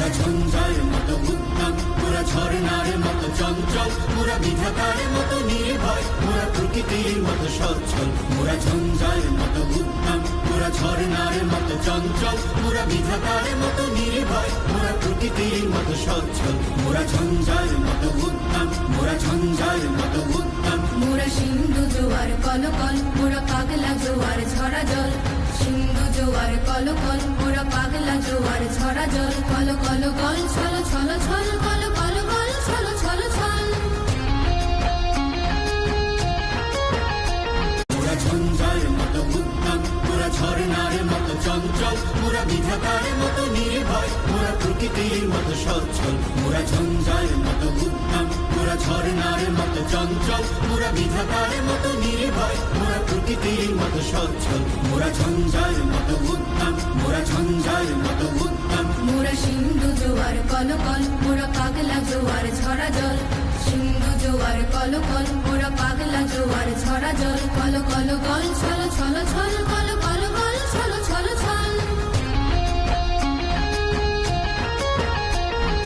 মোরা ঝঞ্ঝার মতো উদ্যম, মোরা ঝর্ণার মতো চঞ্চল, মোরা বিধাতার মতো নির্ভয়, মোরা প্রকৃতির মতো সচ্ছল। মোরা ঝঞ্ঝার মতো উদ্যম, মোরা ঝর্ণার মতো চঞ্চল, মোরা বিধাতার মতো নির্ভয়, মোরা প্রকৃতির মতো সচ্ছল। মোরা ঝঞ্ঝার মতো উদ্যম, মোরা ঝঞ্ঝার মতো উদ্যম। মোরা সিন্ধু জোয়ার কলকল, মোরা পাগলা জোয়ার ঝরা জল। সিন্ধু জোয়ার কলকল, মোরা পাগলা জোয়ার ঝরা জল। কল কল কল ছল ছল ছল, কল কল কল ছল ছল ছল। মোরা ঝঞ্ঝার মতো উদ্যম, মোরা ঝর্ণার মতো চঞ্চল, মোরা বিধাতার মতো নির্ভয়, মোরা প্রকৃতির মতো সচ্ছল। মোরা ঝঞ্ঝার মতো উদ্যম, মোরা ঝর্ণার মতো চঞ্চল, মোরা বিধাতার মতো নির্ভয়, মোরা প্রকৃতির মতো সচ্ছল। মোরা ঝঞ্ঝার মতো উদ্যম, মোরা ঝঞ্ঝার মতো উদ্যম। মোরা সিন্ধু জোয়ার কলকল, মোরা পাগলা জোয়ার ঝরা জল। সিন্ধু জোয়ার কলকল, মোরা পাগলা জোয়ার ঝরা জল। কল কল কল ছল ছল ছল।